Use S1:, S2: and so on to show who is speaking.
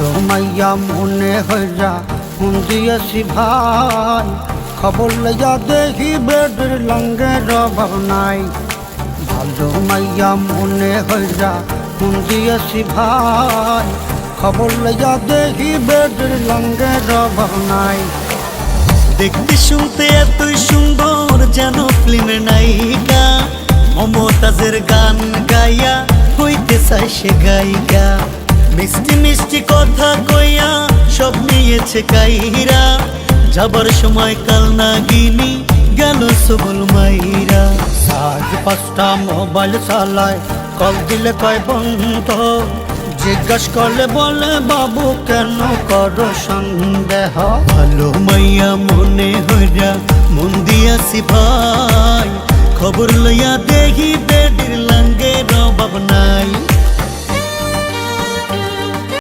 S1: ভালো মাইয়া মনে হইয়া মন দিয়েছি ভাই, খবর লইয়া দেখি বেডের লঙ্গের অভাব নাই। ভালো মাইয়া মনে হইয়া মন দিয়েছি ভাই, খবর লইয়া দেখি বেডের লঙ্গের অভাব নাই।
S2: দেখতে শুনতে এতই সুন্দর যেন ফিল্মের নায়িকা, মমতাজের গান গাইয়া হইতে চাই সে গায়িকা। মিষ্টি মিষ্টি কথা কইয়া সব নিয়েছে কাইরা, যাবার সময় কাল নাগিনী গেল সবল মাইরা।
S1: আজ 5টা মোবাইল চালায়, কল দিলে কয় বন্ধ, জিজ্ঞাস করলে বলে বাবু কেন করো সন্দেহ।
S2: ভালো মাইয়া মনে হইরা মন দিয়াছি ভাই, খবর লইয়া দেখি বেডির লঙ্গের অভাব নাই।